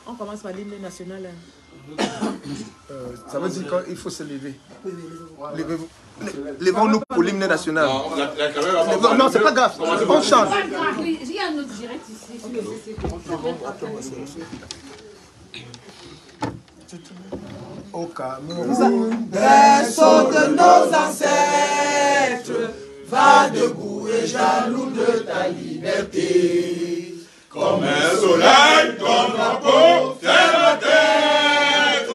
On commence par l'hymne national. Ça veut dire qu'il faut se lever. Levez-vous. Levons-nous pour l'hymne national. Non, c'est pas grave. On chante. Il y a un autre direct ici. Au Cameroun, berceau de nos ancêtres, va debout et jaloux de ta liberté. Comme un soleil, ton drapeau, fier la tête,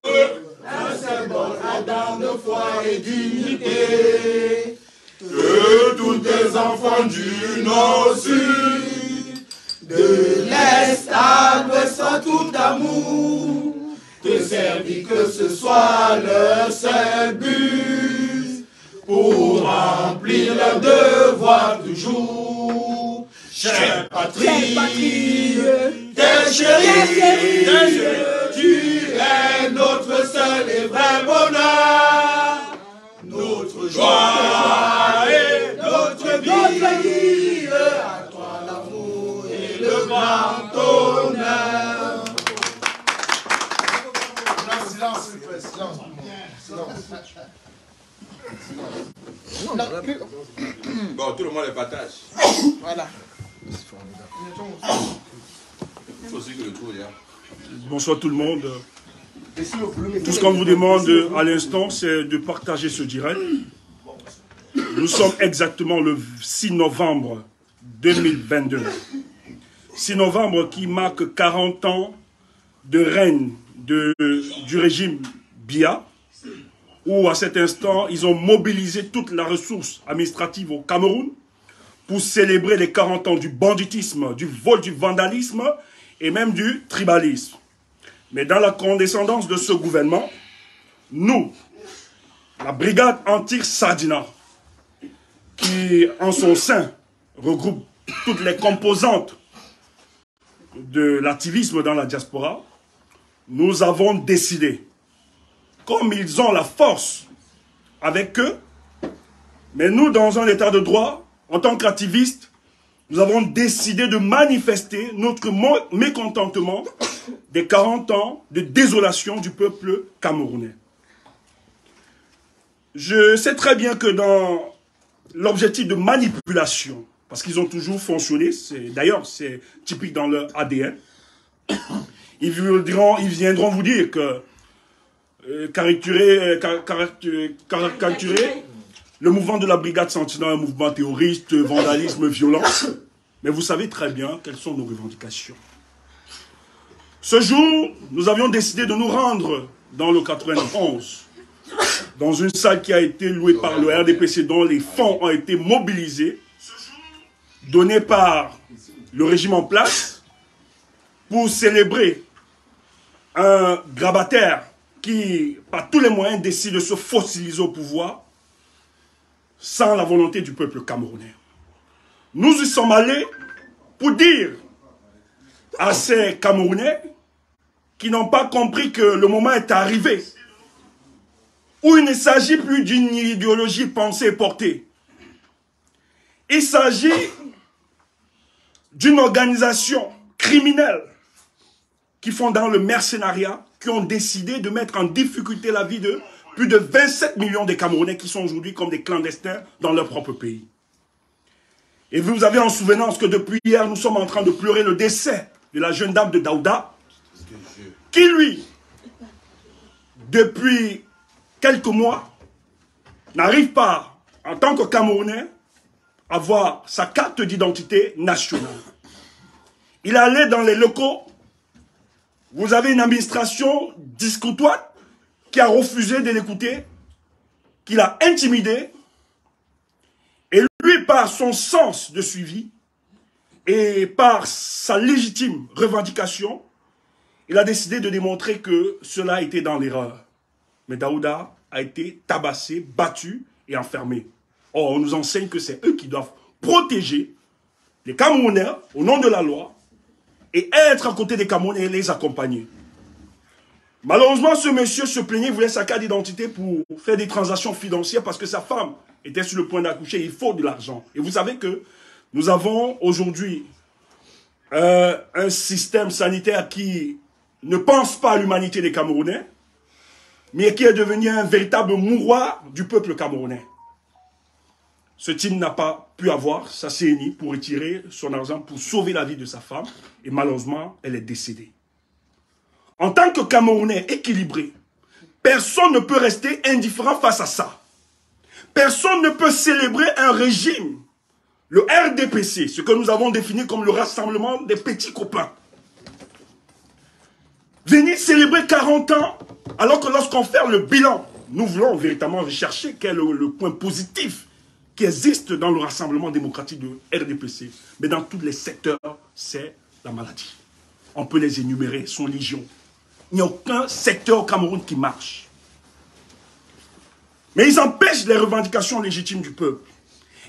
un symbole ardent de foi et dignité. Que tous tes enfants du nord au sud, de l'est à l'ouest, soient tout amour, te servir que ce soit leur seul but, pour remplir leur devoir toujours. Chère patrie, t'es chérie, tu es notre seul et vrai bonheur, notre joie et notre vie, à toi l'amour et le grand honneur. Silence, s'il vous plaît, silence. Bon, tout le monde les partage. Voilà. Il faut aussi que le trou est là. Bonsoir tout le monde. Tout ce qu'on vous demande à l'instant, c'est de partager ce direct. Nous sommes exactement le 6 novembre 2022. 6 novembre qui marque 40 ans de règne du régime Biya, où à cet instant, ils ont mobilisé toute la ressource administrative au Cameroun pour célébrer les 40 ans du banditisme, du vol, du vandalisme et même du tribalisme. Mais dans la condescendance de ce gouvernement, nous, la brigade anti-Sardina, qui en son sein regroupe toutes les composantes de l'activisme dans la diaspora, nous avons décidé, comme ils ont la force avec eux, mais nous, dans un état de droit, en tant qu'activistes, nous avons décidé de manifester notre mécontentement des 40 ans de désolation du peuple camerounais. Je sais très bien que dans l'objectif de manipulation, parce qu'ils ont toujours fonctionné, d'ailleurs c'est typique dans leur ADN, ils viendront vous dire que caricaturer le mouvement de la brigade Sentinelle, un mouvement terroriste, vandalisme, violence. Mais vous savez très bien quelles sont nos revendications. Ce jour, nous avions décidé de nous rendre dans le 91, dans une salle qui a été louée par le RDPC, dont les fonds ont été mobilisés, donnés par le régime en place, pour célébrer un grabataire qui, par tous les moyens, décide de se fossiliser au pouvoir, sans la volonté du peuple camerounais. Nous y sommes allés pour dire à ces Camerounais qui n'ont pas compris que le moment est arrivé, où il ne s'agit plus d'une idéologie pensée et portée. Il s'agit d'une organisation criminelle qui font dans le mercenariat, qui ont décidé de mettre en difficulté la vie de plus de 27 millions de Camerounais qui sont aujourd'hui comme des clandestins dans leur propre pays. Et vous avez en souvenance que depuis hier, nous sommes en train de pleurer le décès de la jeune dame de Daouda, qui lui, depuis quelques mois, n'arrive pas, en tant que Camerounais, à avoir sa carte d'identité nationale. Il allait dans les locaux, vous avez une administration discutoire qui a refusé de l'écouter, qui l'a intimidé, et lui, par son sens de suivi, et par sa légitime revendication, il a décidé de démontrer que cela était dans l'erreur. Mais Daouda a été tabassé, battu et enfermé. Or, on nous enseigne que c'est eux qui doivent protéger les Camerounais au nom de la loi et être à côté des Camerounais et les accompagner. Malheureusement, ce monsieur se plaignait, il voulait sa carte d'identité pour faire des transactions financières parce que sa femme était sur le point d'accoucher, il faut de l'argent. Et vous savez que nous avons aujourd'hui un système sanitaire qui ne pense pas à l'humanité des Camerounais, mais qui est devenu un véritable mouroir du peuple camerounais. Ce type n'a pas pu avoir sa CNI pour retirer son argent pour sauver la vie de sa femme, et malheureusement, elle est décédée. En tant que Camerounais équilibré, personne ne peut rester indifférent face à ça. Personne ne peut célébrer un régime, le RDPC, ce que nous avons défini comme le rassemblement des petits copains. Venir célébrer 40 ans, alors que lorsqu'on fait le bilan, nous voulons véritablement rechercher quel est le point positif qui existe dans le rassemblement démocratique de RDPC. Mais dans tous les secteurs, c'est la maladie. On peut les énumérer, ils sont légion. Il n'y a aucun secteur au Cameroun qui marche. Mais ils empêchent les revendications légitimes du peuple.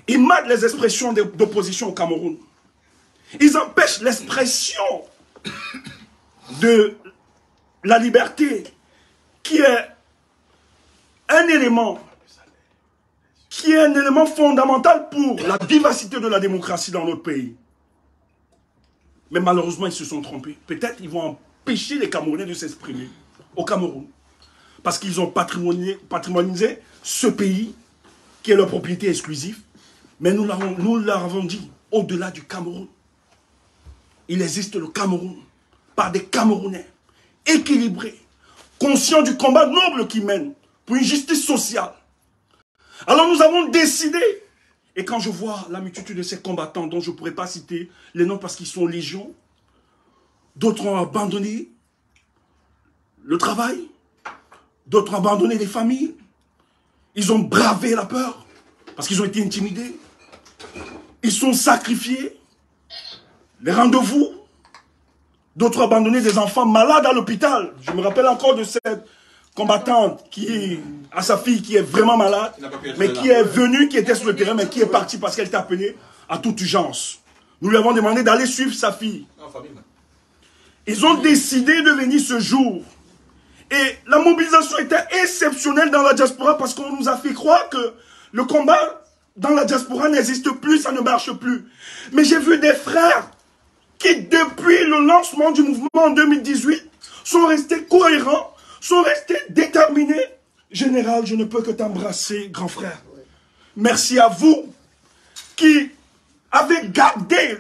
Ils matent les expressions d'opposition au Cameroun. Ils empêchent l'expression de la liberté, qui est un élément fondamental pour la vivacité de la démocratie dans notre pays. Mais malheureusement, ils se sont trompés. Peut-être qu'ils vont empêcher les Camerounais de s'exprimer au Cameroun. Parce qu'ils ont patrimonisé ce pays qui est leur propriété exclusive. Mais nous leur avons dit, au-delà du Cameroun, il existe le Cameroun par des Camerounais équilibrés, conscients du combat noble qu'ils mènent pour une justice sociale. Alors nous avons décidé, et quand je vois la multitude de ces combattants dont je ne pourrais pas citer les noms parce qu'ils sont légion, d'autres ont abandonné le travail, d'autres ont abandonné les familles, ils ont bravé la peur parce qu'ils ont été intimidés, ils sont sacrifiés, les rendez-vous, d'autres ont abandonné des enfants malades à l'hôpital. Je me rappelle encore de cette combattante qui a sa fille qui est vraiment malade, mais qui est venue, qui était sur le terrain, mais qui est partie parce qu'elle était appelée à toute urgence. Nous lui avons demandé d'aller suivre sa fille. Ils ont décidé de venir ce jour. Et la mobilisation était exceptionnelle dans la diaspora parce qu'on nous a fait croire que le combat dans la diaspora n'existe plus, ça ne marche plus. Mais j'ai vu des frères qui, depuis le lancement du mouvement en 2018, sont restés cohérents, sont restés déterminés. Général, je ne peux que t'embrasser, grand frère. Merci à vous qui avez gardé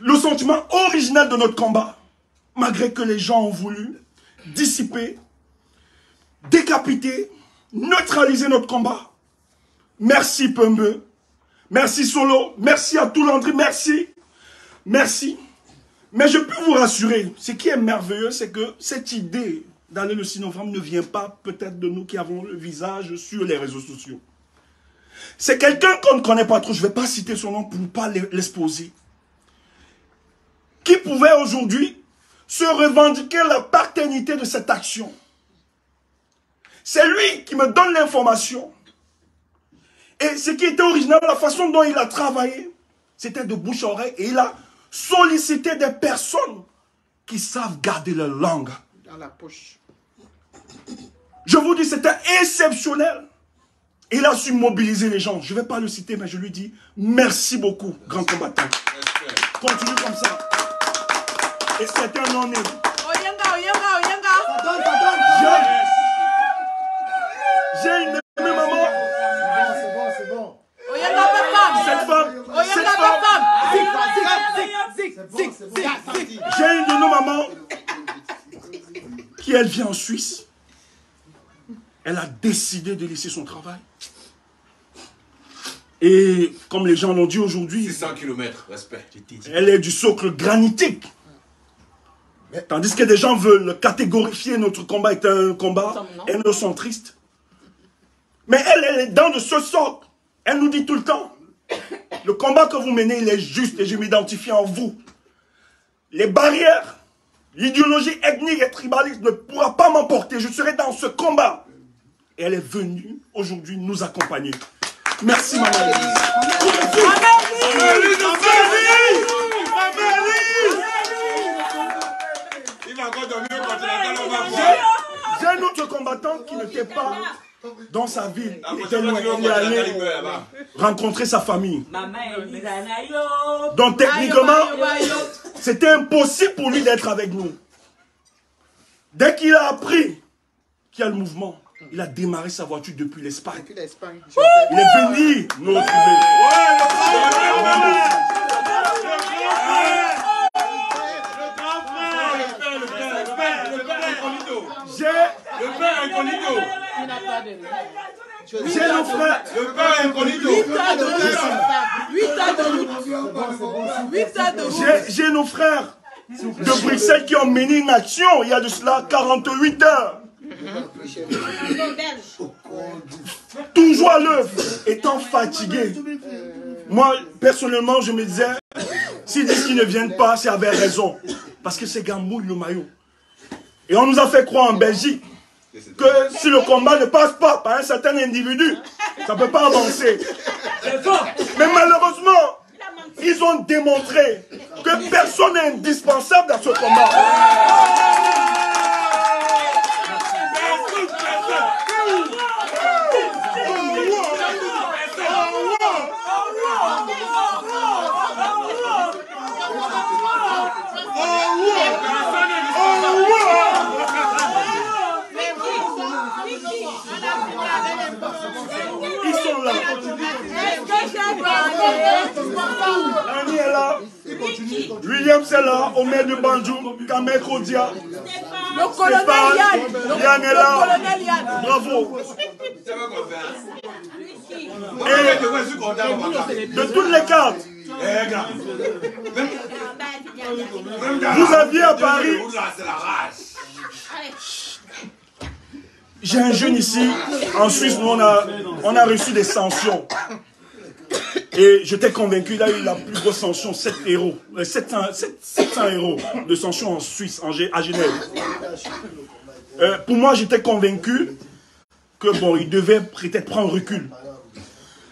le sentiment original de notre combat, malgré que les gens ont voulu dissiper, décapiter, neutraliser notre combat. Merci Pembe, merci Solo, merci à tout Landry, merci. Merci. Mais je peux vous rassurer, ce qui est merveilleux, c'est que cette idée d'aller le 6 novembre ne vient pas peut-être de nous qui avons le visage sur les réseaux sociaux. C'est quelqu'un qu'on ne connaît pas trop, je ne vais pas citer son nom pour ne pas l'exposer, qui pouvait aujourd'hui se revendiquer la paternité de cette action. C'est lui qui me donne l'information. Et ce qui était original, la façon dont il a travaillé, c'était de bouche à oreille, et il a sollicité des personnes qui savent garder leur langue dans la poche. Je vous dis, c'était exceptionnel. Il a su mobiliser les gens. Je ne vais pas le citer, mais je lui dis merci beaucoup, grand combattant. Continue comme ça. Et c'est un honneur. J'ai une maman. C'est bon. Cette femme. J'ai une de nos mamans qui, elle, vient en Suisse. Elle a décidé de laisser son travail. Et comme les gens l'ont dit aujourd'hui, 600 km, respect. Elle est du socle granitique. Tandis que des gens veulent catégorifier notre combat est un combat ethnocentriste. Mais elle est dans de ce socle. Elle nous dit tout le temps, le combat que vous menez, il est juste et je m'identifie en vous. Les barrières, l'idéologie ethnique et tribaliste ne pourra pas m'emporter. Je serai dans ce combat. Et elle est venue aujourd'hui nous accompagner. Merci, maman. Il va encore dormir quand j'ai un autre combattant qui n'était pas dans sa ville. Il était loin. Il est allé rencontrer sa famille. Donc techniquement, c'était impossible pour lui d'être avec nous. Dès qu'il a appris qu'il y a le mouvement, il a démarré sa voiture depuis l'Espagne. Il est venu nous retrouver. Le père incognito. J'ai nos frères. Le père incognito. 8 ans de route. J'ai nos frères de Bruxelles qui ont mené une action il y a de cela 48 heures. Toujours à l'œuvre, étant fatigué. Moi, personnellement, je me disais, s'ils disent qu'ils ne viennent pas, c'est avec raison. Parce que ces gars mouillent le maillot. Et on nous a fait croire en Belgique que si le combat ne passe pas par un certain individu, ça ne peut pas avancer. Mais malheureusement, ils ont démontré que personne n'est indispensable dans ce combat. Ils sont là. Annie est là. William c'est là. Omer de Banjou. Kamek Rodia. Le colonel Yann. Yann est là. Le colonel Yann. Bravo. Et de toutes les cartes, vous aviez à Paris. J'ai un jeune ici, en Suisse, nous on a reçu des sanctions. Et j'étais convaincu, il a eu la plus grosse sanction, 700 € de sanctions en Suisse, à Genève. Pour moi, j'étais convaincu que bon, il devait peut-être prendre recul.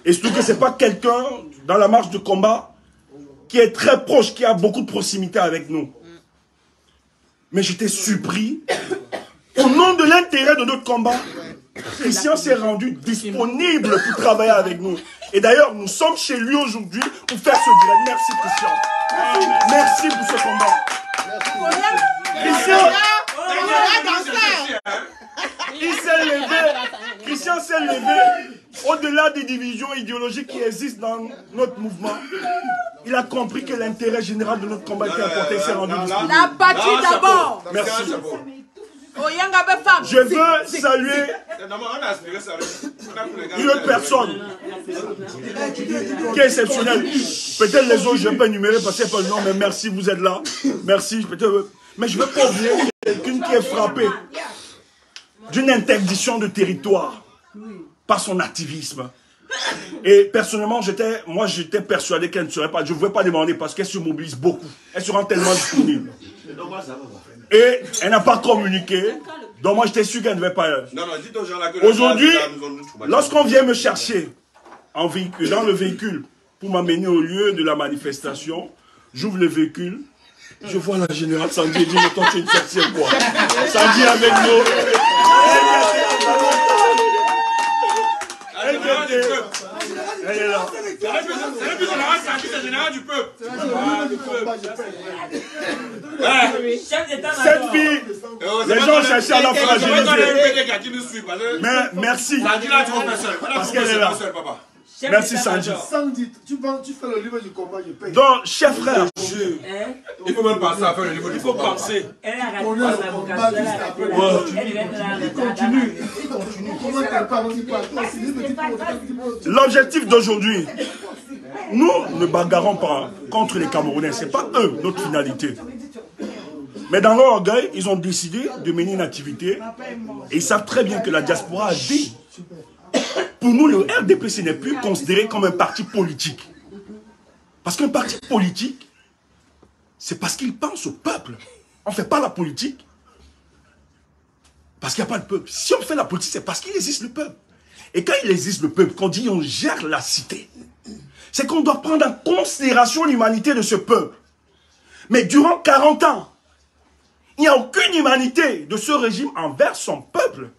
Et surtout que ce n'est pas quelqu'un dans la marche de combat qui est très proche, qui a beaucoup de proximité avec nous. Mais j'étais surpris. Au nom de l'intérêt de notre combat, Christian s'est rendu disponible pour travailler avec nous. Et d'ailleurs, nous sommes chez lui aujourd'hui pour faire ce direct. Merci Christian. Merci pour ce combat. Christian, il s'est levé. Christian s'est levé au-delà des divisions idéologiques qui existent dans notre mouvement. Il a compris que l'intérêt général de notre combat était important. Il s'est rendu disponible. La patrie d'abord. Merci. Je veux saluer une autre personne qui est exceptionnelle. Peut-être les autres, je ne vais pas énumérer parce que c'est pas le nom, mais merci, vous êtes là. Merci. Mais je ne veux pas oublier quelqu'un qui est frappé d'une interdiction de territoire par son activisme. Et personnellement, moi j'étais persuadé qu'elle ne serait pas. Je ne voulais pas demander parce qu'elle se mobilise beaucoup. Elle se rend tellement disponible. Et elle n'a pas communiqué. Donc moi j'étais sûr qu'elle ne devait pas. Aujourd'hui, lorsqu'on vient me chercher en véhicule, dans le véhicule pour m'amener au lieu de la manifestation, j'ouvre le véhicule, je vois la générale Sandy et dit mais toi tu es une sorcière quoi. Sandy avec nous. Elle est là. C'est général du peuple. Cette fille, les gens cherchaient à la fragiliser. Mais merci. Parce qu'elle est là. Merci Sandy. Sandy, tu fais le livre du combat, je paye. Donc, chers frères, il faut même penser à faire le niveau du combat. Il faut penser. L'objectif d'aujourd'hui, nous ne bagarrons pas contre les Camerounais. Ce n'est pas eux notre finalité. Mais dans leur orgueil, ils ont décidé de mener une activité. Et ils savent très bien que la diaspora a dit. Pour nous, le RDPC n'est plus considéré comme un parti politique. Parce qu'un parti politique, c'est parce qu'il pense au peuple. On ne fait pas la politique parce qu'il n'y a pas de peuple. Si on fait la politique, c'est parce qu'il existe le peuple. Et quand il existe le peuple, quand on dit on gère la cité, c'est qu'on doit prendre en considération l'humanité de ce peuple. Mais durant 40 ans, il n'y a aucune humanité de ce régime envers son peuple.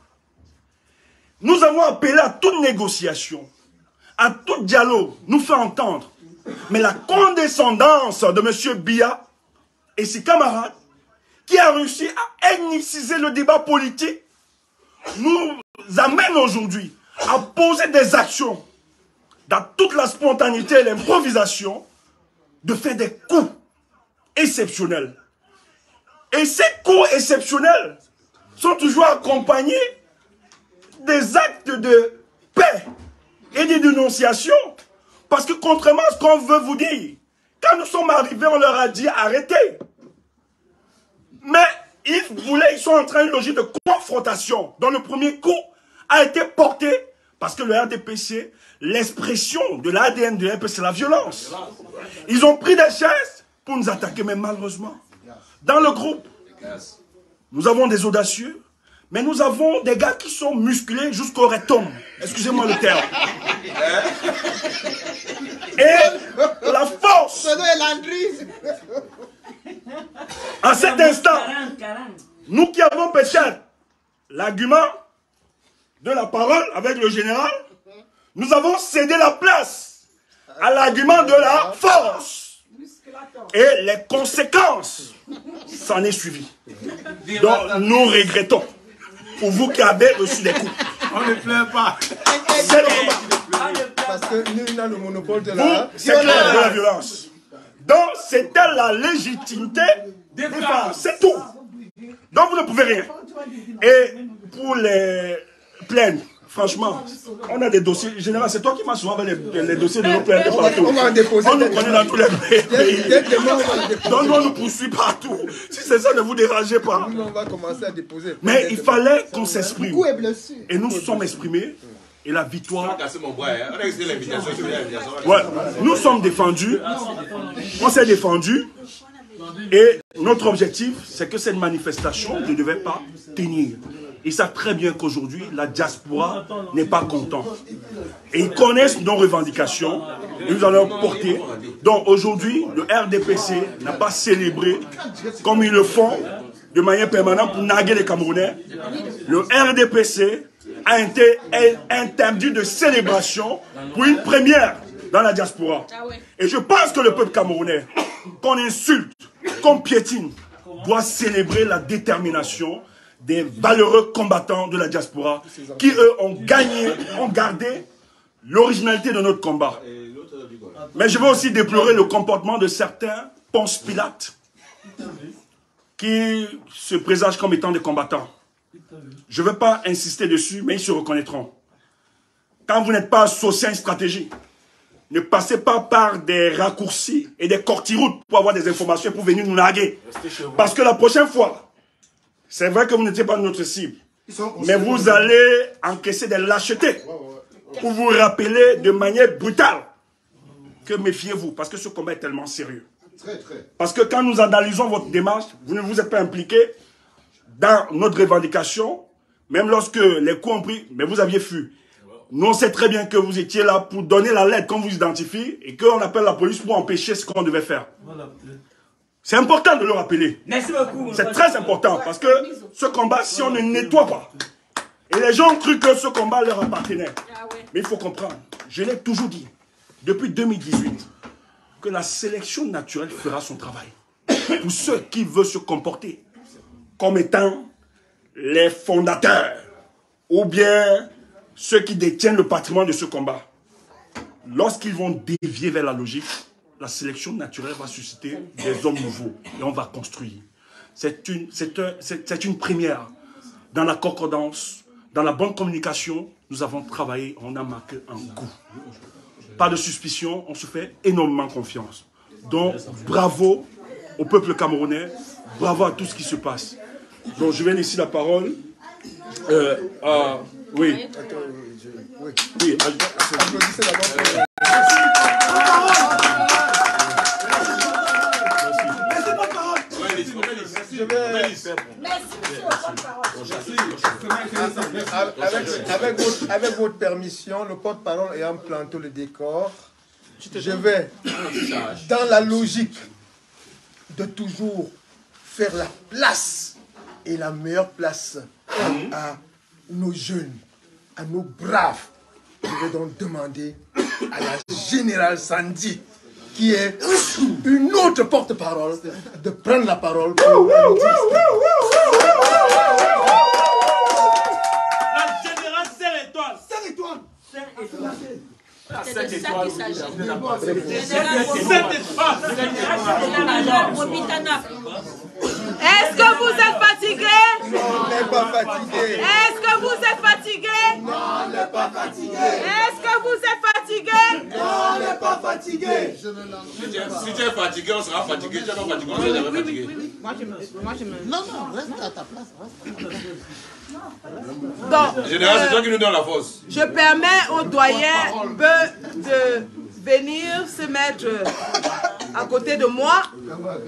Nous avons appelé à toute négociation, à tout dialogue, nous fait entendre. Mais la condescendance de M. Biya et ses camarades qui a réussi à ethniciser le débat politique, nous amène aujourd'hui à poser des actions dans toute la spontanéité et l'improvisation, de faire des coups exceptionnels. Et ces coups exceptionnels sont toujours accompagnés des actes de paix et de dénonciation. Parce que contrairement à ce qu'on veut vous dire, quand nous sommes arrivés, on leur a dit arrêtez. Mais ils sont en train d'une logique de confrontation, dont le premier coup a été porté parce que le RDPC, l'expression de l'ADN de l'RDPC, c'est la violence. Ils ont pris des chaises pour nous attaquer, mais malheureusement, dans le groupe, nous avons des audacieux, mais nous avons des gars qui sont musclés jusqu'au rectum. Excusez-moi le terme. Et la force, à cet instant, nous qui avons peut-être l'argument de la parole avec le général, nous avons cédé la place à l'argument de la force. Et les conséquences s'en est suivi. Donc nous regrettons. Pour vous qui avez reçu des coups. On ne plaint pas. C'est le combat. Parce que nous avons le monopole de la violence. Donc c'était la légitimité des femmes. C'est tout. Donc vous ne pouvez rien. Et pour les plaintes, franchement, on a des dossiers. Général, c'est toi qui m'as souvent avec les dossiers de nos plaintes partout. On va en déposer. On nous connaît dans tous les pays. Donc on nous poursuit partout. Si c'est ça, ne vous dérangez pas. Nous, on va commencer à déposer. Mais il fallait qu'on s'exprime. Et nous nous sommes exprimés. Et la victoire... Ouais, nous sommes défendus. On s'est défendus. Et notre objectif, c'est que cette manifestation ne devait pas tenir. Ils savent très bien qu'aujourd'hui, la diaspora n'est pas contente. Et ils connaissent nos revendications et nous allons porter. Donc aujourd'hui, le RDPC n'a pas célébré comme ils le font de manière permanente pour narguer les Camerounais. Le RDPC a été interdit de célébration pour une première dans la diaspora. Et je pense que le peuple camerounais, qu'on insulte, qu'on piétine, doit célébrer la détermination des valeureux combattants de la diaspora qui, eux, ont gagné, ont gardé l'originalité de notre combat. Mais je veux aussi déplorer le comportement de certains Ponce Pilate qui se présagent comme étant des combattants. Je ne veux pas insister dessus, mais ils se reconnaîtront. Quand vous n'êtes pas associé à une stratégie, ne passez pas par des raccourcis et des cortiroutes pour avoir des informations pour venir nous narguer. Parce que la prochaine fois, c'est vrai que vous n'étiez pas notre cible, mais vous allez encaisser des lâchetés pour vous rappeler de manière brutale que méfiez-vous, parce que ce combat est tellement sérieux. Parce que quand nous analysons votre démarche, vous ne vous êtes pas impliqué dans notre revendication, même lorsque les coups ont pris, mais vous aviez fui. Nous, on sait très bien que vous étiez là pour donner la lettre qu'on vous identifie et qu'on appelle la police pour empêcher ce qu'on devait faire. C'est important de le rappeler. C'est très important parce que ce combat, si on ne nettoie pas, et les gens ont cru que ce combat leur appartenait. Mais il faut comprendre, je l'ai toujours dit, depuis 2018, que la sélection naturelle fera son travail. Pour ceux qui veulent se comporter comme étant les fondateurs ou bien ceux qui détiennent le patrimoine de ce combat, lorsqu'ils vont dévier vers la logique, la sélection naturelle va susciter des hommes nouveaux et on va construire. C'est une première. Dans la concordance, dans la bonne communication, nous avons travaillé, on a marqué un coup. Pas de suspicion, on se fait énormément confiance. Donc, bravo au peuple camerounais, bravo à tout ce qui se passe. Donc, je vais laisser la parole à... Oui. Oui. Applaudissez d'abord. Avec votre permission, le porte-parole ayant planté le décor, je vais, dans la logique de toujours faire la place et la meilleure place à nos jeunes, à nos braves, je vais donc demander à la générale Sandy qui est une autre porte-parole, de prendre la parole pour nous dire. La générale Serre-Étoile. Serre-Étoile. C'est de ça qu'il s'agit. Est-ce que vous êtes fatigué? Non, on n'est pas fatigué. Est-ce que vous êtes fatigué? Non, on n'est pas fatigué. Est-ce que vous êtes fatigué? Non, on n'est pas fatigué. Si tu es fatigué, on sera fatigué. Tu n'es pas fatigué, on sera jamais fatigué. Non, reste à ta place. Donc, Général, c'est toi qui nous donne la force. je permets au doyen de venir se mettre à côté de moi.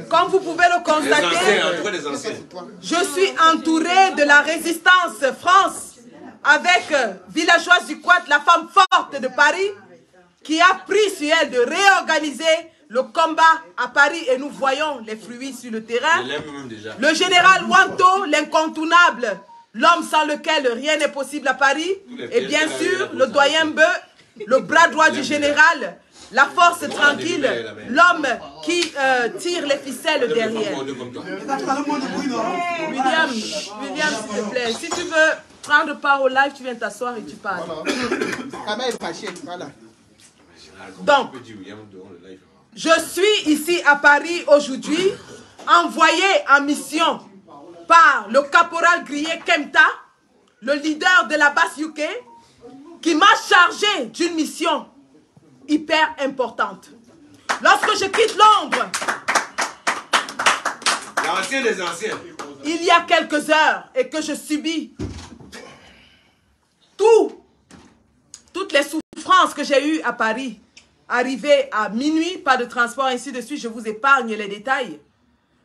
Comme vous pouvez le Les constater, anciens, en tout cas les anciens. je suis entourée de la résistance France avec villageoise du Quat, la femme forte de Paris, qui a pris sur elle de réorganiser le combat à Paris et nous voyons les fruits sur le terrain. Je l'aime même déjà. Le général Wanto, l'incontournable, l'homme sans lequel rien n'est possible à Paris. Et bien sûr, le doyen Beu, le bras droit du général, la force tranquille, l'homme qui tire les ficelles derrière. William, s'il te plaît, si tu veux prendre part au live, tu viens t'asseoir et tu parles. Donc, je suis ici à Paris aujourd'hui, envoyé en mission par le caporal Grillé Kemta, le leader de la base UK, qui m'a chargé d'une mission hyper importante. Lorsque je quitte Londres, L'ancien des anciens. il y a quelques heures, et que je subis toutes les souffrances que j'ai eues à Paris, arrivé à minuit, pas de transport, ainsi de suite, je vous épargne les détails.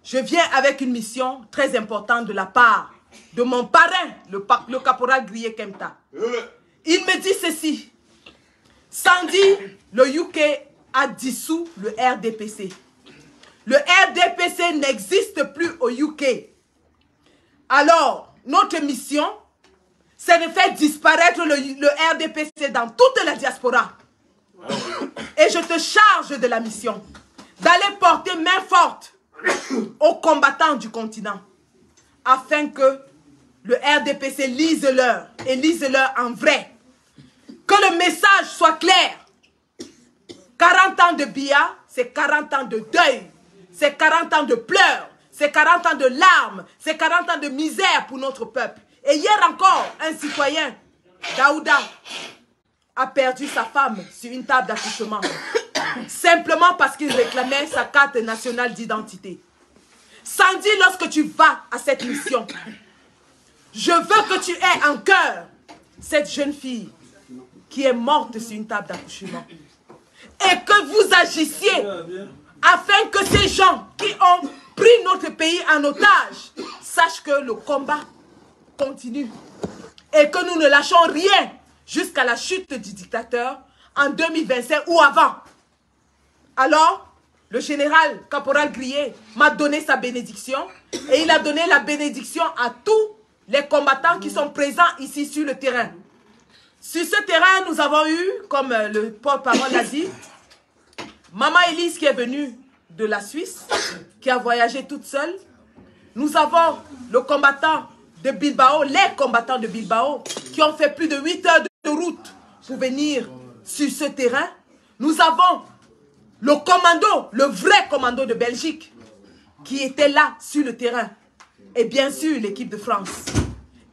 Je viens avec une mission très importante de la part de mon parrain, le caporal Grillé Kemta. Il me dit ceci: Sandy, le UK a dissous le RDPC. Le RDPC n'existe plus au UK. Alors, notre mission, c'est de faire disparaître le RDPC dans toute la diaspora. Et je te charge de la mission d'aller porter main forte aux combattants du continent afin que le RDPC lise-leur et lise-leur en vrai. Que le message soit clair. 40 ans de BIA, c'est 40 ans de deuil, c'est 40 ans de pleurs, c'est 40 ans de larmes, c'est 40 ans de misère pour notre peuple. Et hier encore, un citoyen, Daouda, a perdu sa femme sur une table d'accouchement, simplement parce qu'il réclamait sa carte nationale d'identité. Sandy, lorsque tu vas à cette mission, je veux que tu aies en cœur cette jeune fille qui est morte sur une table d'accouchement. Et que vous agissiez afin que ces gens qui ont pris notre pays en otage sachent que le combat continue. Et que nous ne lâchons rien jusqu'à la chute du dictateur en 2025 ou avant. Alors, le général caporal Grillé m'a donné sa bénédiction et il a donné la bénédiction à tous les combattants qui sont présents ici sur le terrain. Sur ce terrain, nous avons eu, comme le porte-parole l'a dit, Maman Elise qui est venue de la Suisse, qui a voyagé toute seule. Nous avons le combattant de Bilbao, les combattants de Bilbao, qui ont fait plus de 8 heures de route pour venir sur ce terrain. Nous avons le commando, le vrai commando de Belgique, qui était là sur le terrain. Et bien sûr, l'équipe de France.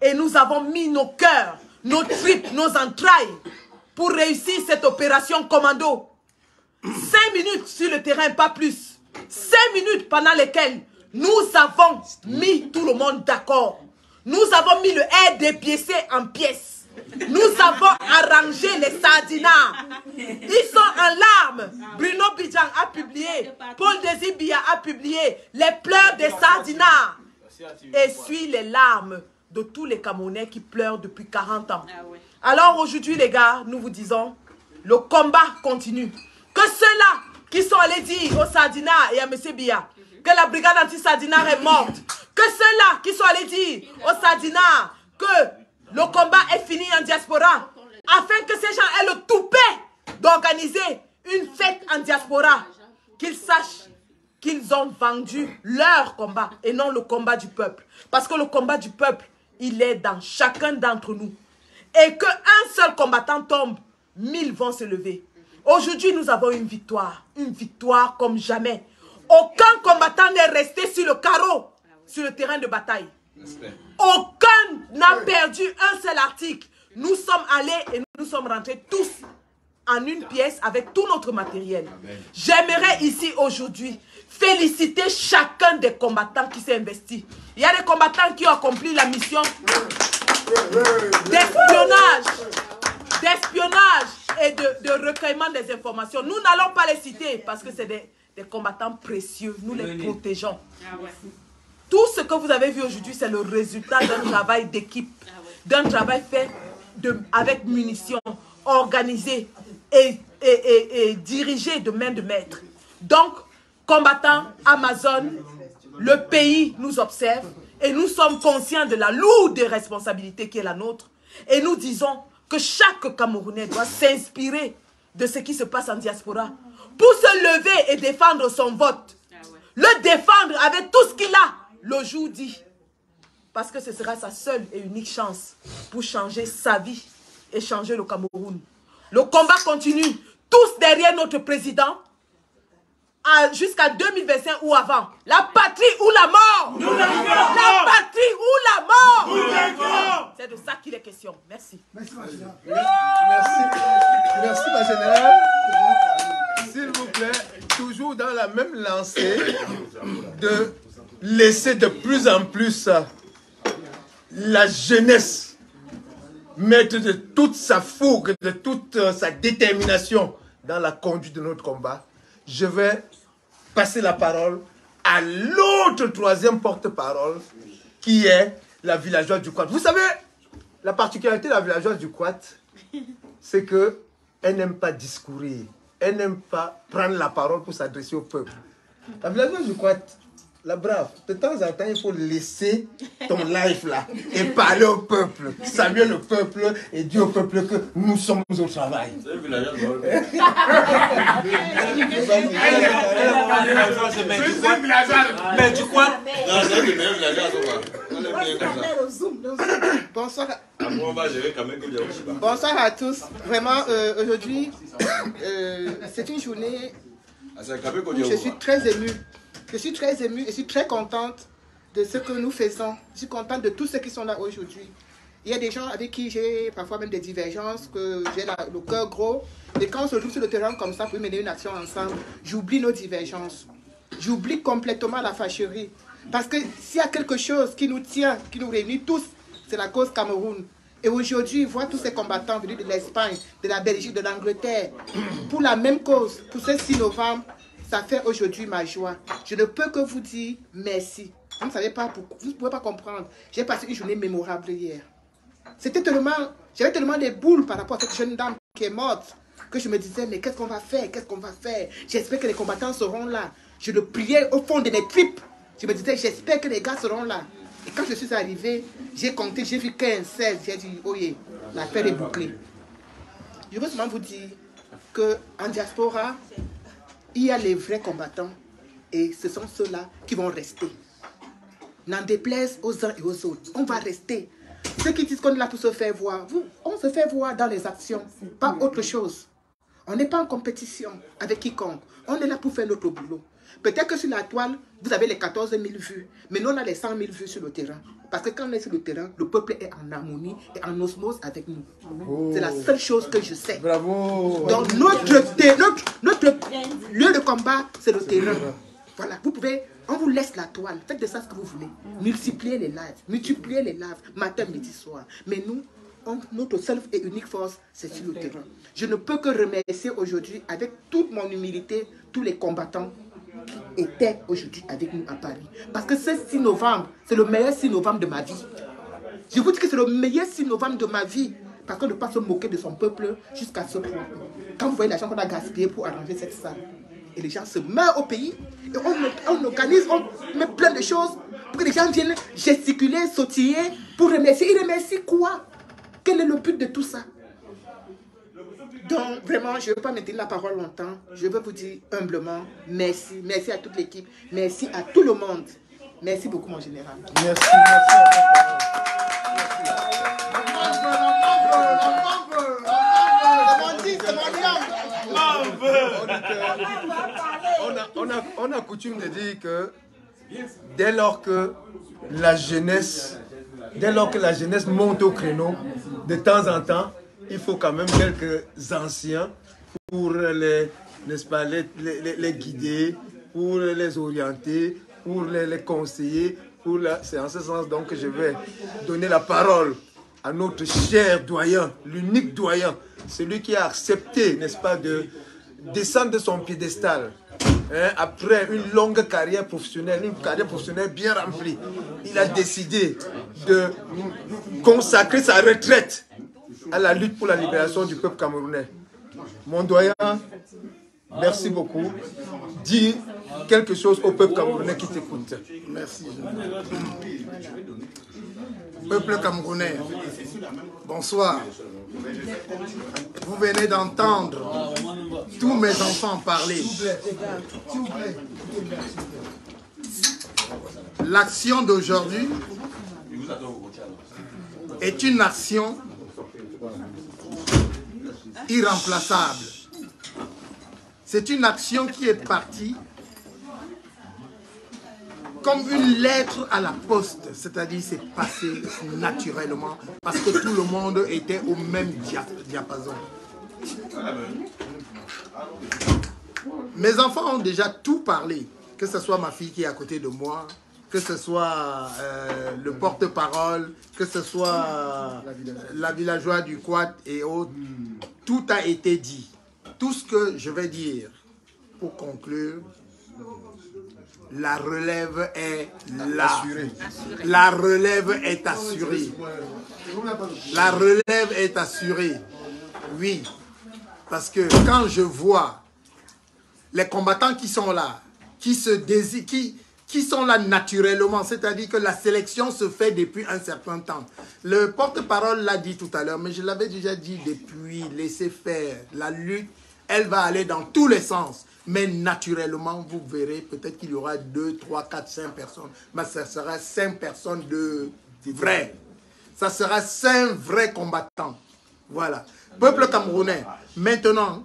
Et nous avons mis nos cœurs, nos tripes, nos entrailles pour réussir cette opération commando. 5 minutes sur le terrain, pas plus. 5 minutes pendant lesquelles nous avons mis tout le monde d'accord. Nous avons mis le RDPC en pièces. Nous avons arrangé les sardinats. Ils sont en larmes. Bruno Bidjan a publié, Paul Désibia a publié les pleurs des sardinats. Essuie les larmes de tous les Camerounais qui pleurent depuis 40 ans. Alors aujourd'hui les gars, nous vous disons, le combat continue. Que ceux-là qui sont allés dire au Sardinat et à M. Bia que la brigade anti-Sardinat est morte, que ceux-là qui sont allés dire au Sardinat que le combat est fini en diaspora, afin que ces gens aient le toupet d'organiser une fête en diaspora, qu'ils sachent qu'ils ont vendu leur combat et non le combat du peuple. Parce que le combat du peuple, il est dans chacun d'entre nous. Et qu'un seul combattant tombe, 1000 vont se lever. Aujourd'hui, nous avons une victoire comme jamais. Aucun combattant n'est resté sur le carreau, sur le terrain de bataille. Aucun n'a perdu un seul article. Nous sommes allés et nous sommes rentrés tous en une pièce avec tout notre matériel. J'aimerais ici aujourd'hui féliciter chacun des combattants qui s'est investi. Il y a des combattants qui ont accompli la mission d'espionnage et de recueillement des informations. Nous n'allons pas les citer parce que c'est des combattants précieux. Nous les protégeons. Tout ce que vous avez vu aujourd'hui, c'est le résultat d'un travail d'équipe, d'un travail fait avec munitions, organisé et dirigé de main de maître. Donc, combattants, Amazon, le pays nous observe et nous sommes conscients de la lourde responsabilité qui est la nôtre. Et nous disons que chaque Camerounais doit s'inspirer de ce qui se passe en diaspora pour se lever et défendre son vote. Le défendre avec tout ce qu'il a, le jour dit. Parce que ce sera sa seule et unique chance pour changer sa vie et changer le Cameroun. Le combat continue, tous derrière notre président, jusqu'à 2025 ou avant. La patrie ou la mort. La patrie ou la mort. C'est de ça qu'il est question. Merci. Merci, ma générale. S'il vous plaît, toujours dans la même lancée de laisser de plus en plus la jeunesse mettre de toute sa fougue, de toute sa détermination dans la conduite de notre combat. Je vais passer la parole à l'autre troisième porte-parole qui est la villageoise du Quat. Vous savez, la particularité de la villageoise du Quat, c'est qu'elle n'aime pas discourir, elle n'aime pas prendre la parole pour s'adresser au peuple. La villageoise du Quat, la brave, de temps en temps, il faut laisser ton live là et parler au peuple, saluer le peuple et dire au peuple que nous sommes au travail. C'est une villageoise. Mais du quoi? Bonsoir. Bonsoir à tous. Vraiment, aujourd'hui, c'est une journée où je suis très émue. Je suis très émue et je suis très contente de ce que nous faisons. Je suis contente de tous ceux qui sont là aujourd'hui. Il y a des gens avec qui j'ai parfois même des divergences, que j'ai le cœur gros. Et quand on se trouve sur le terrain comme ça pour mener une action ensemble, j'oublie nos divergences. J'oublie complètement la fâcherie. Parce que s'il y a quelque chose qui nous tient, qui nous réunit tous, c'est la cause Cameroun. Et aujourd'hui, voir tous ces combattants venus de l'Espagne, de la Belgique, de l'Angleterre, pour la même cause, pour ce 6 novembre, ça fait aujourd'hui ma joie. Je ne peux que vous dire merci. Vous ne savez pas pourquoi, vous ne pouvez pas comprendre. J'ai passé une journée mémorable hier. C'était tellement, j'avais tellement des boules par rapport à cette jeune dame qui est morte, que je me disais, mais qu'est-ce qu'on va faire? Qu'est-ce qu'on va faire? J'espère que les combattants seront là. Je le priais au fond de mes tripes. Je me disais, j'espère que les gars seront là. Et quand je suis arrivé, j'ai compté, j'ai vu 15, 16. J'ai dit, oh yeah, l'affaire est bouclée. Je veux seulement vous dire qu'en diaspora, il y a les vrais combattants et ce sont ceux-là qui vont rester. N'en déplaise aux uns et aux autres. On va rester. Ceux qui disent qu'on est là pour se faire voir, on se fait voir dans les actions, pas autre chose. On n'est pas en compétition avec quiconque. On est là pour faire notre boulot. Peut-être que sur la toile, vous avez les 14 000 vues, mais nous, on a les 100 000 vues sur le terrain. Parce que quand on est sur le terrain, le peuple est en harmonie et en osmose avec nous. Oh. C'est la seule chose que je sais. Bravo. Donc, notre lieu de combat, c'est le terrain. Voilà, vous pouvez, on vous laisse la toile. Faites de ça ce que vous voulez. Multipliez les lives, matin, midi, soir. Mais nous, notre seule et unique force, c'est sur le terrain. Je ne peux que remercier aujourd'hui, avec toute mon humilité, tous les combattants qui étaient aujourd'hui avec nous à Paris. Parce que ce 6 novembre, c'est le meilleur 6 novembre de ma vie. Je vous dis que c'est le meilleur 6 novembre de ma vie. Parce qu'on ne peut pas se moquer de son peuple jusqu'à ce point. Quand vous voyez l'argent qu'on a gaspillé pour arranger cette salle, et les gens se meurent au pays, et on organise, on met plein de choses pour que les gens viennent gesticuler, sautiller, pour remercier. Ils remercient quoi? Quel est le but de tout ça? Donc, vraiment, je ne veux pas maintenir la parole longtemps. Je veux vous dire humblement merci. Merci à toute l'équipe. Merci à tout le monde. Merci beaucoup, mon général. Merci. On a coutume de dire que dès lors que la jeunesse monte au créneau, de temps en temps, il faut quand même quelques anciens pour n'est-ce pas, les guider, pour les orienter, pour les conseiller. C'est en ce sens donc que je vais donner la parole à notre cher doyen, l'unique doyen, celui qui a accepté, n'est-ce pas, de descendre de son piédestal. Après une longue carrière professionnelle, une carrière professionnelle bien remplie, il a décidé de consacrer sa retraite à la lutte pour la libération du peuple camerounais. Mon doyen, merci beaucoup. Dis quelque chose au peuple camerounais qui t'écoute. Merci. Peuple camerounais, bonsoir. Vous venez d'entendre tous mes enfants parler. L'action d'aujourd'hui est une action irremplaçable. C'est une action qui est partie comme une lettre à la poste, c'est-à-dire c'est passé naturellement parce que tout le monde était au même diapason. Mes enfants ont déjà tout parlé, que ce soit ma fille qui est à côté de moi, que ce soit le porte-parole, que ce soit la villageoise du Quad et autres. Tout a été dit. Tout ce que je vais dire pour conclure, la relève est là. La relève est assurée. La relève est assurée. Oui. Parce que quand je vois les combattants qui sont là, qui sont là naturellement, c'est-à-dire que la sélection se fait depuis un certain temps. Le porte-parole l'a dit tout à l'heure, mais je l'avais déjà dit depuis, laissez faire. La lutte, elle va aller dans tous les sens. Mais naturellement, vous verrez, peut-être qu'il y aura 2, 3, 4, 5 personnes. Mais ça sera 5 personnes de vraies. Ça sera 5 vrais combattants. Voilà. Peuple camerounais, maintenant,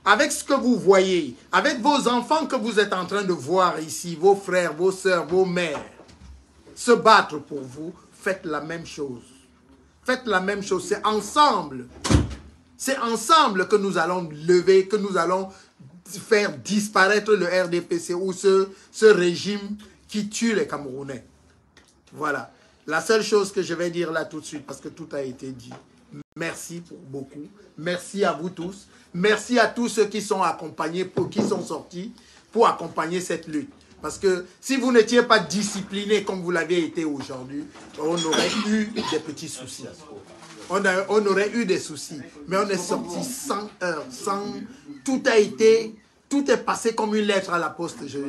avec ce que vous voyez, avec vos enfants que vous êtes en train de voir ici, vos frères, vos sœurs, vos mères, se battre pour vous, faites la même chose. Faites la même chose. C'est ensemble. C'est ensemble que nous allons lever, que nous allons faire disparaître le RDPC ou ce régime qui tue les Camerounais. Voilà. La seule chose que je vais dire là tout de suite, parce que tout a été dit. Merci pour beaucoup. Merci à vous tous. Merci à tous ceux qui sont accompagnés, qui sont sortis pour accompagner cette lutte. Parce que si vous n'étiez pas disciplinés comme vous l'avez été aujourd'hui, on aurait eu des petits soucis. On aurait eu des soucis. Mais on est sorti sans heurts, sans... Tout est passé comme une lettre à la poste, je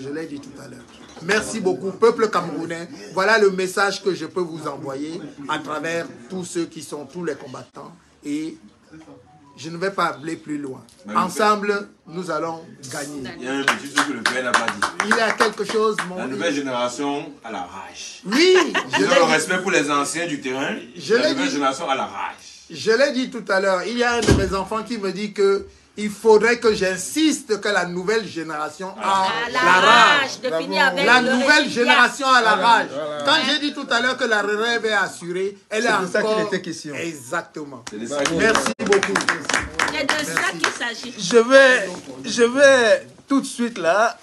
l'ai dit tout à l'heure. Merci beaucoup, peuple camerounais. Voilà le message que je peux vous envoyer à travers tous ceux qui sont, tous les combattants. Et je ne vais pas aller plus loin. Ensemble, nous allons gagner. Il y a un petit truc que le père n'a pas dit. Il y a quelque chose, mon... La nouvelle génération à la rage. Oui, je le respect pour les anciens du terrain. La nouvelle génération à la rage. Je l'ai dit tout à l'heure. Il y a un de mes enfants qui me dit que il faudrait que j'insiste que la nouvelle génération a la rage. La nouvelle génération a la rage. Quand j'ai dit tout à l'heure que la relève est assurée, elle est encore... C'est de ça qu'il était question. Exactement. Merci beaucoup. C'est de ça qu'il s'agit. Je vais tout de suite là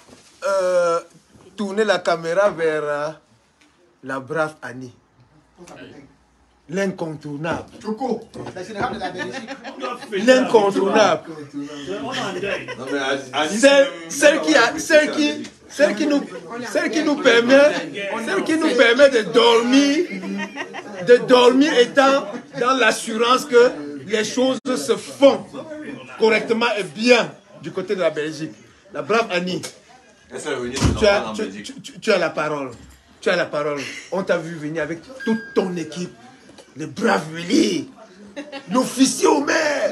tourner la caméra vers la brave Annie. L'incontournable. L'incontournable. Celle qui nous permet de dormir étant dans l'assurance que les choses se font correctement et bien du côté de la Belgique. La brave Annie, tu as la parole. Tu as la parole. On t'a vu venir avec toute ton équipe. Les braves huiliers, l'officier au maire.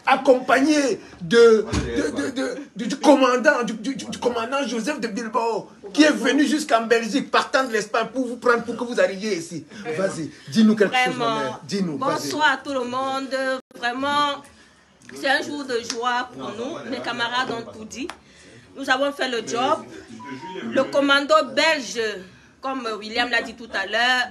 accompagné du commandant Joseph de Bilbao, qui est venu jusqu'en Belgique, partant de l'Espagne, pour vous prendre, pour que vous arriviez ici. Vas-y, dis-nous quelque chose, ma mère. Dis-nous. Bonsoir à tout le monde. Vraiment, c'est un jour de joie pour nous. Mes camarades ont tout dit. Nous avons fait le job. Le commando belge, comme William l'a dit tout à l'heure,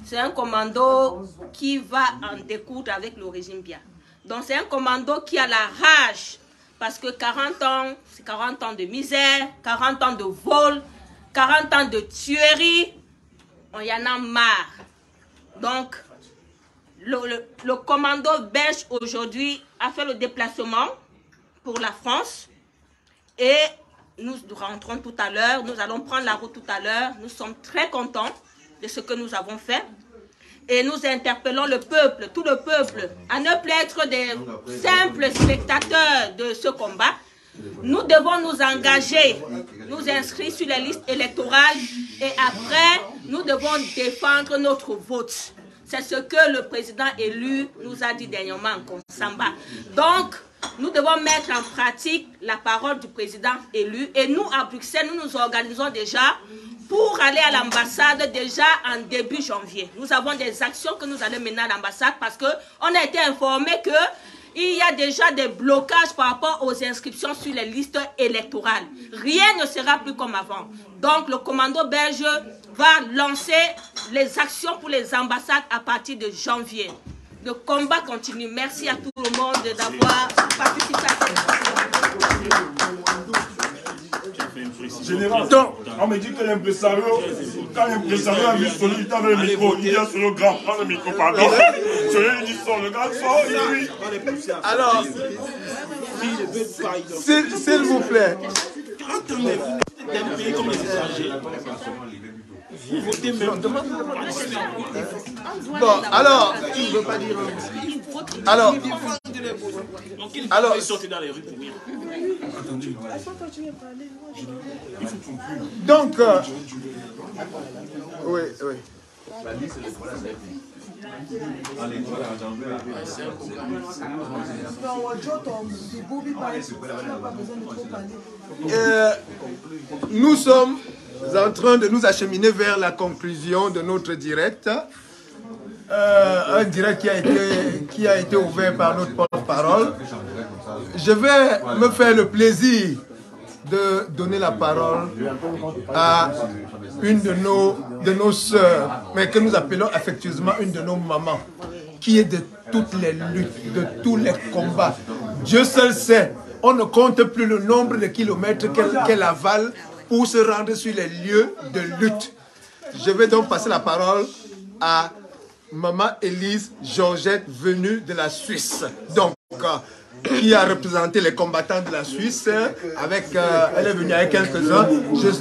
c'est un commando qui va en découdre avec le régime Biya. Donc c'est un commando qui a la rage. Parce que 40 ans, c'est 40 ans de misère, 40 ans de vol, 40 ans de tuerie. On y en a marre. Donc, le commando belge aujourd'hui a fait le déplacement pour la France. Et nous rentrons tout à l'heure, nous allons prendre la route tout à l'heure. Nous sommes très contents de ce que nous avons fait. Et nous interpellons le peuple, tout le peuple, à ne plus être des simples spectateurs de ce combat. Nous devons nous engager, nous inscrire sur les listes électorales et après, nous devons défendre notre vote. C'est ce que le président élu nous a dit dernièrement en Konsamba. Donc, nous devons mettre en pratique la parole du président élu. Et nous, à Bruxelles, nous nous organisons déjà pour aller à l'ambassade déjà en début janvier. Nous avons des actions que nous allons mener à l'ambassade parce qu'on a été informé qu'il y a déjà des blocages par rapport aux inscriptions sur les listes électorales. Rien ne sera plus comme avant. Donc, le commando belge va lancer les actions pour les ambassades à partir de janvier. Le combat continue. Merci à tout le monde d'avoir participé à cette Général, on me dit que l'impresario, quand l'impresario a vu sonner, il t'a le micro, il dit sur le grand, prends le micro, pardon. Je lui dis son, le grand sort, et puis... Alors, s'il vous plaît. D'un pays comme les étrangers. Vous votez même. Bon, alors. Alors, ils sortent dans les rues pour rien. Donc, oui. Nous sommes en train de nous acheminer vers la conclusion de notre direct. Un direct qui a été ouvert par notre porte-parole. Je vais me faire le plaisir de donner la parole à une de nos sœurs, mais que nous appelons affectueusement une de nos mamans, qui est de toutes les luttes, de tous les combats. Dieu seul sait, on ne compte plus le nombre de kilomètres qu'elle avale pour se rendre sur les lieux de lutte. Je vais donc passer la parole à Maman Élise Georgette, venue de la Suisse. Donc, qui a représenté les combattants de la Suisse. Elle est venue avec quelques-uns.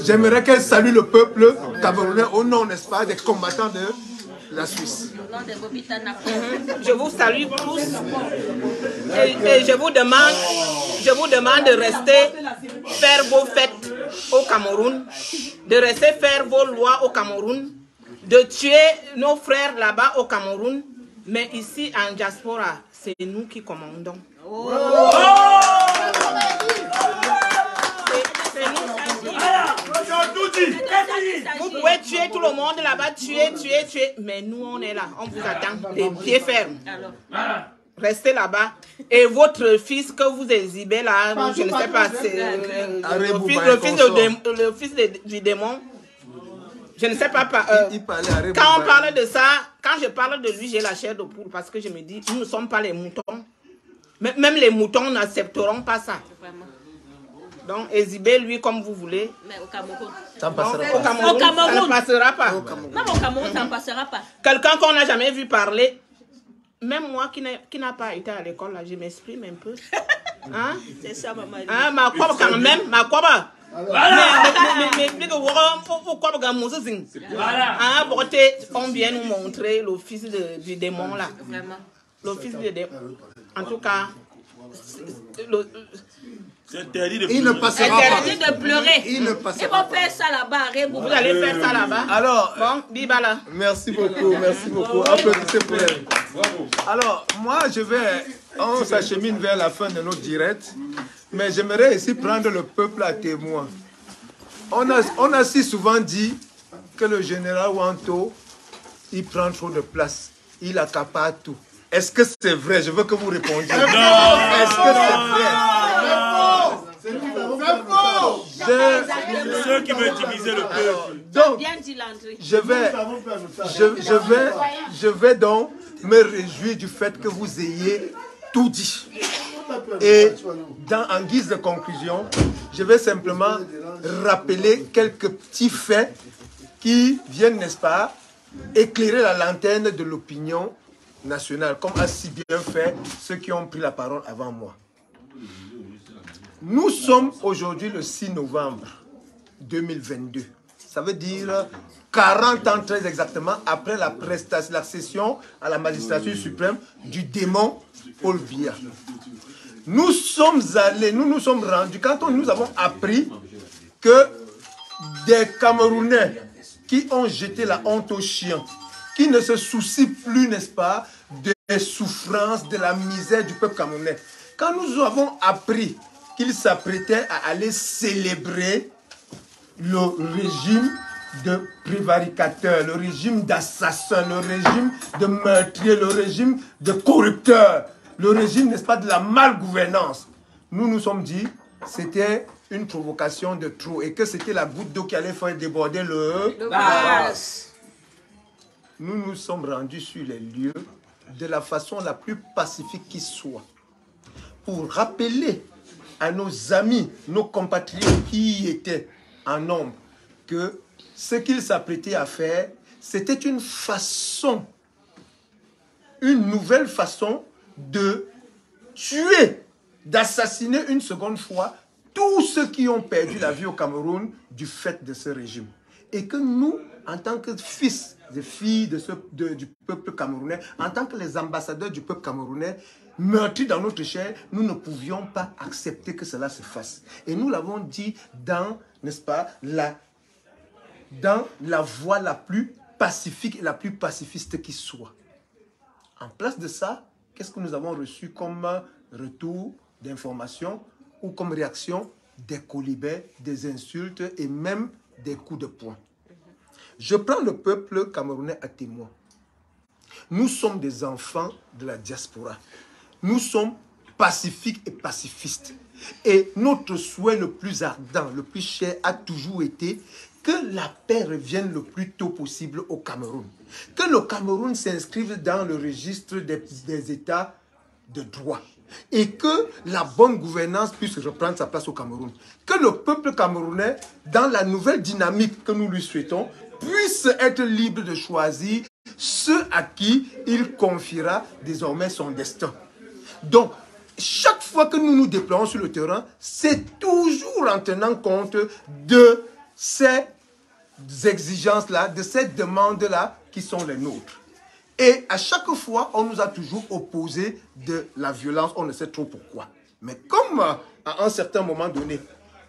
J'aimerais qu'elle salue le peuple camerounais au nom, n'est-ce pas, des combattants de la Suisse. Je vous salue tous et je vous demande de rester faire vos fêtes au Cameroun, de rester faire vos lois au Cameroun, de tuer nos frères là-bas au Cameroun, mais ici en diaspora, c'est nous qui commandons. Oh. Vous pouvez tuer tout le monde là-bas, tuer, mais nous on est là, on vous attend, les pieds fermes. Restez là-bas. Et votre fils que vous exhibez là, je ne sais pas, c'est le fils du démon. Je ne sais pas, quand on parle de ça, quand je parle de lui, j'ai la chair de poule parce que je me dis, nous ne sommes pas les moutons. Même les moutons n'accepteront pas ça. Donc, exhibez-lui comme vous voulez. Mais au Cameroun. Ça ne passera pas. Au Cameroun, ça ne passera pas. Même au Cameroun, ça ne passera pas. Quelqu'un qu'on n'a jamais vu parler, même moi qui n'a pas été à l'école, là, je m'exprime un peu. Hein? C'est ça, maman. Hein, ma quoi quand même, ma quoi. On vient nous montrer l'office du démon là. L'office du démon. En tout cas, C'est interdit de pleurer. Il ne passera pas. Interdit de pleurer. Il ne Ils passera vont pas. faire ça là-bas. Vous allez faire ça là-bas. Alors, Bon, Bibala. merci beaucoup. Applaudissez pour elle. Alors, moi, on s'achemine vers la fin de notre direct, mais j'aimerais ici prendre le peuple à témoin. On a si souvent dit que le général Wanto, il prend trop de place, il accapare tout. Est-ce que c'est vrai? Je veux que vous répondiez. Est-ce que c'est vrai? Ceux qui veulent diviser le peuple. Donc, Bien dit, Landry. je vais donc me réjouir du fait que vous ayez tout dit. Et en guise de conclusion, je vais simplement rappeler quelques petits faits qui viennent, n'est-ce pas, éclairer la lanterne de l'opinion nationale, comme a si bien fait ceux qui ont pris la parole avant moi. Nous sommes aujourd'hui le 6 novembre 2022. Ça veut dire 40 ans très exactement après la session à la magistrature suprême du démon Paul Biya. Nous sommes rendus, quand nous avons appris que des Camerounais qui ont jeté la honte aux chiens, qui ne se soucient plus, n'est-ce pas, des souffrances, de la misère du peuple camerounais. Quand nous avons appris qu'ils s'apprêtaient à aller célébrer le régime de prévaricateurs, le régime d'assassins, le régime de meurtriers, le régime de corrupteurs, le régime, n'est-ce pas, de la malgouvernance, nous nous sommes dit c'était une provocation de trop et que c'était la goutte d'eau qui allait faire déborder le vase. Nous nous sommes rendus sur les lieux de la façon la plus pacifique qui soit pour rappeler à nos amis, nos compatriotes qui y étaient en nombre que ce qu'ils s'apprêtaient à faire, c'était une façon, une nouvelle façon de tuer, d'assassiner une seconde fois tous ceux qui ont perdu la vie au Cameroun du fait de ce régime. Et que nous, en tant que fils et filles du peuple camerounais, en tant que les ambassadeurs du peuple camerounais, meurtris dans notre chair, nous ne pouvions pas accepter que cela se fasse. Et nous l'avons dit dans, n'est-ce pas, dans la voie la plus pacifique et la plus pacifiste qui soit. En place de ça, qu'est-ce que nous avons reçu comme retour d'information ou comme réaction? Des colibets, des insultes et même des coups de poing. Je prends le peuple camerounais à témoin. Nous sommes des enfants de la diaspora. Nous sommes pacifiques et pacifistes. Et notre souhait le plus ardent, le plus cher a toujours été que la paix revienne le plus tôt possible au Cameroun. Que le Cameroun s'inscrive dans le registre des États de droit. Et que la bonne gouvernance puisse reprendre sa place au Cameroun. Que le peuple camerounais, dans la nouvelle dynamique que nous lui souhaitons, puisse être libre de choisir ceux à qui il confiera désormais son destin. Donc, chaque fois que nous nous déployons sur le terrain, c'est toujours en tenant compte de ces exigences-là, de ces demandes-là qui sont les nôtres. Et à chaque fois, on nous a toujours opposé de la violence, on ne sait trop pourquoi. Mais comme à un certain moment donné,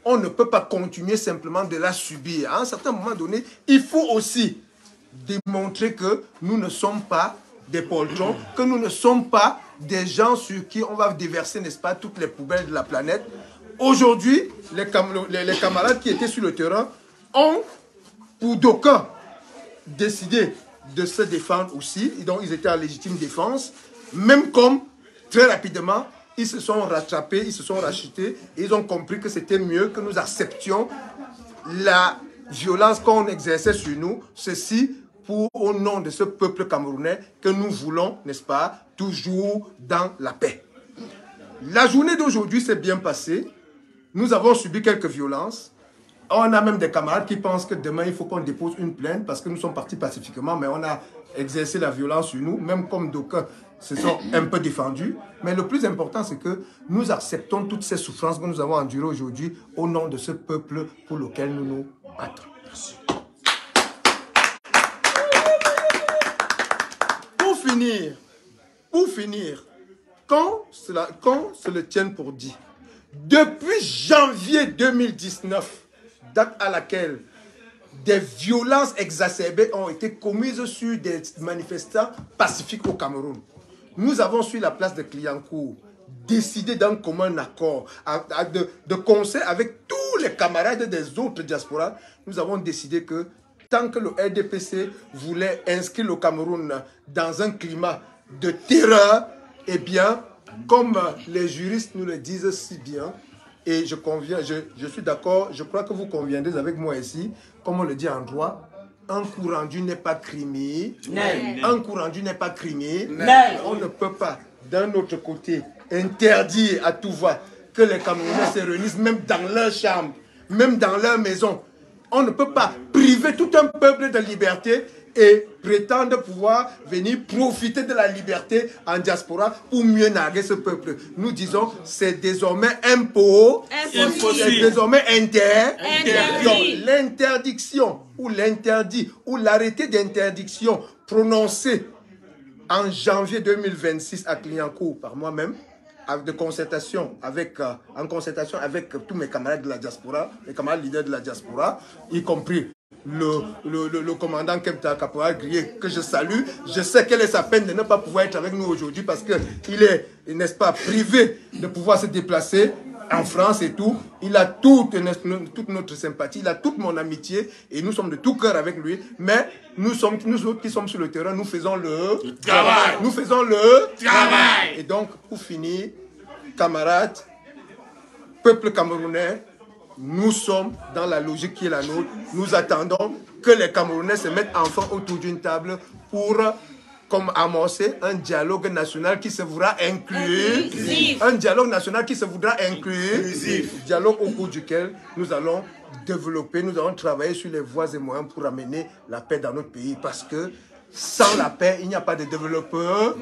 on ne peut pas continuer simplement de la subir. À un certain moment donné, il faut aussi démontrer que nous ne sommes pas des poltrons, que nous ne sommes pas des gens sur qui on va déverser, n'est-ce pas, toutes les poubelles de la planète. Aujourd'hui, les camarades qui étaient sur le terrain ont, pour d'aucuns, décidé de se défendre aussi. Donc, ils étaient en légitime défense. Même comme, très rapidement, ils se sont rattrapés, ils se sont rachetés. Et ils ont compris que c'était mieux que nous acceptions la violence qu'on exerçait sur nous. Ceci au nom de ce peuple camerounais que nous voulons, n'est-ce pas, toujours dans la paix. La journée d'aujourd'hui s'est bien passée. Nous avons subi quelques violences. On a même des camarades qui pensent que demain, il faut qu'on dépose une plainte parce que nous sommes partis pacifiquement, mais on a exercé la violence sur nous, même comme d'aucuns se sont un peu défendus. Mais le plus important, c'est que nous acceptons toutes ces souffrances que nous avons endurées aujourd'hui au nom de ce peuple pour lequel nous nous battons. Merci. Pour finir, quand se le tienne pour dit, Depuis janvier 2019, date à laquelle des violences exacerbées ont été commises sur des manifestants pacifiques au Cameroun, nous avons sur la place de Clignancourt décidé d'un commun accord, de concert avec tous les camarades des autres diasporas. Nous avons décidé que tant que le RDPC voulait inscrire le Cameroun dans un climat de terreur, eh bien, comme les juristes nous le disent si bien, et je suis d'accord, je crois que vous conviendrez avec moi ici, comme on le dit en droit, un coup rendu n'est pas criminel. Un coup rendu n'est pas criminel. On ne peut pas, d'un autre côté, interdire à tout va que les Camerounais se réunissent même dans leur chambre, même dans leur maison. On ne peut pas priver tout un peuple de liberté et prétendre pouvoir venir profiter de la liberté en diaspora pour mieux narguer ce peuple. Nous disons, c'est désormais c'est désormais interdit. L'interdiction ou l'interdit ou l'arrêté d'interdiction prononcé en janvier 2026 à Clignancourt par moi-même, en concertation avec tous mes camarades de la diaspora, les camarades leaders de la diaspora, y compris le commandant Kempta Caporal Grier, que je salue. Je sais quelle est sa peine de ne pas pouvoir être avec nous aujourd'hui parce qu'il est, n'est-ce pas, privé de pouvoir se déplacer en France et tout. Il a toute notre sympathie, il a toute mon amitié et nous sommes de tout cœur avec lui. Mais nous autres qui sommes sur le terrain, nous faisons le travail. Nous faisons le travail. Et donc, pour finir, camarades, peuple camerounais, nous sommes dans la logique qui est la nôtre. Nous attendons que les Camerounais se mettent enfin autour d'une table pour comme amorcer un dialogue national qui se voudra inclusif. Un dialogue national qui se voudra inclusif. Dialogue au cours duquel nous allons développer, nous allons travailler sur les voies et moyens pour amener la paix dans notre pays. Parce que sans la paix, il n'y a pas de développeur.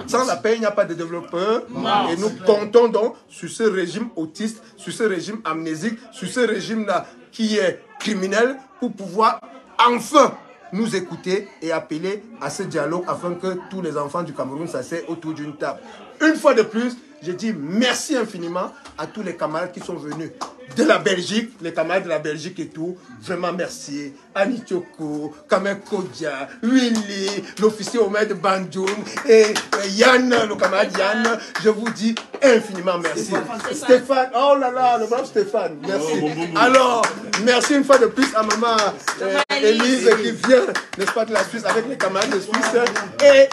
Sans la paix, il n'y a pas de développeur. Et nous comptons donc sur ce régime autiste, sur ce régime amnésique, sur ce régime-là qui est criminel pour pouvoir enfin nous écouter et appeler à ce dialogue afin que tous les enfants du Cameroun s'asseyent autour d'une table. Une fois de plus, je dis merci infiniment à tous les camarades qui sont venus de la Belgique, les camarades de la Belgique et tout. Vraiment merci. Annie Tchoko, Kamek Kodja, Willy, l'officier Omer de Bandjoun et Yann, le camarade Yann. Je vous dis infiniment merci. Stéphane, oh là là, le brave Stéphane, merci. Alors, merci une fois de plus à maman Élise qui vient, n'est-ce pas, de la Suisse avec les camarades de Suisse. Et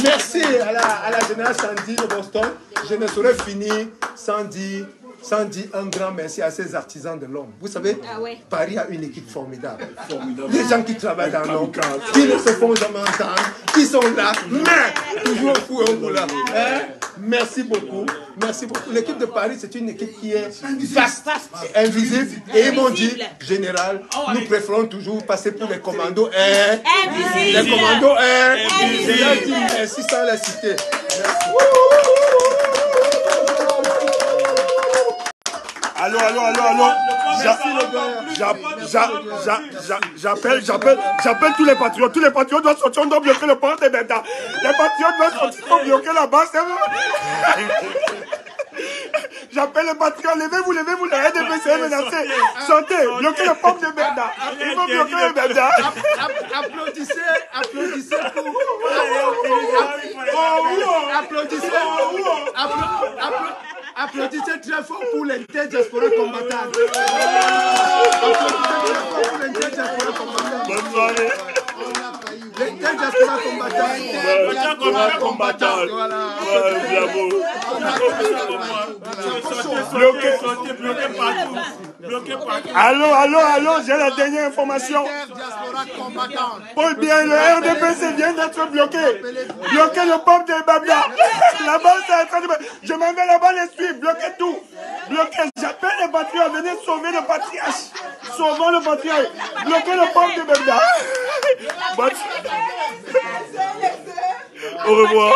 merci à la générale Sandy de Boston. Je ne saurais finir sans dire un grand merci à ces artisans de l'ombre. Vous savez, Paris a une équipe formidable. Les gens qui travaillent dans l'ombre, qui ne se font jamais entendre, qui sont là, mais toujours fou un coup là. Merci beaucoup. Merci beaucoup. L'équipe de Paris, c'est une équipe qui est vaste, invisible. Et ils m'ont dit, général, nous préférons toujours passer pour les commandos invisibles. Les commandos invisibles. Je leur dis merci sans la citer. Merci. Allô. J'appelle tous les patriotes. Tous les patriotes doivent sortir, on doit bloquer le port des Berda. Les patriotes doivent sortir, on doit bloquer là-bas. J'appelle les patriotes, levez-vous, le RDPC est menacé. Sortez, bloquez le port de Berda. Il faut bloquer le Berda. Applaudissez Applaudissez très fort pour l'interdiaspora combattant. Applaudissez très fort pour l'interdiaspora combattant. Bonne soirée. L'interdiaspora combattant. Voilà. Bravo. Bloqué partout. Allô, j'ai la dernière information. Paul bien, le RDPC vient d'être bloqué. Bloquez le peuple de Babda. Là-bas, c'est en train de... Je m'en vais là-bas les suivre. Bloquez tout. Bloquez. J'appelle les patriotes. Venez sauver le patriarche. Sauvons le patriarche. Bloquez le peuple de Babda. Au revoir.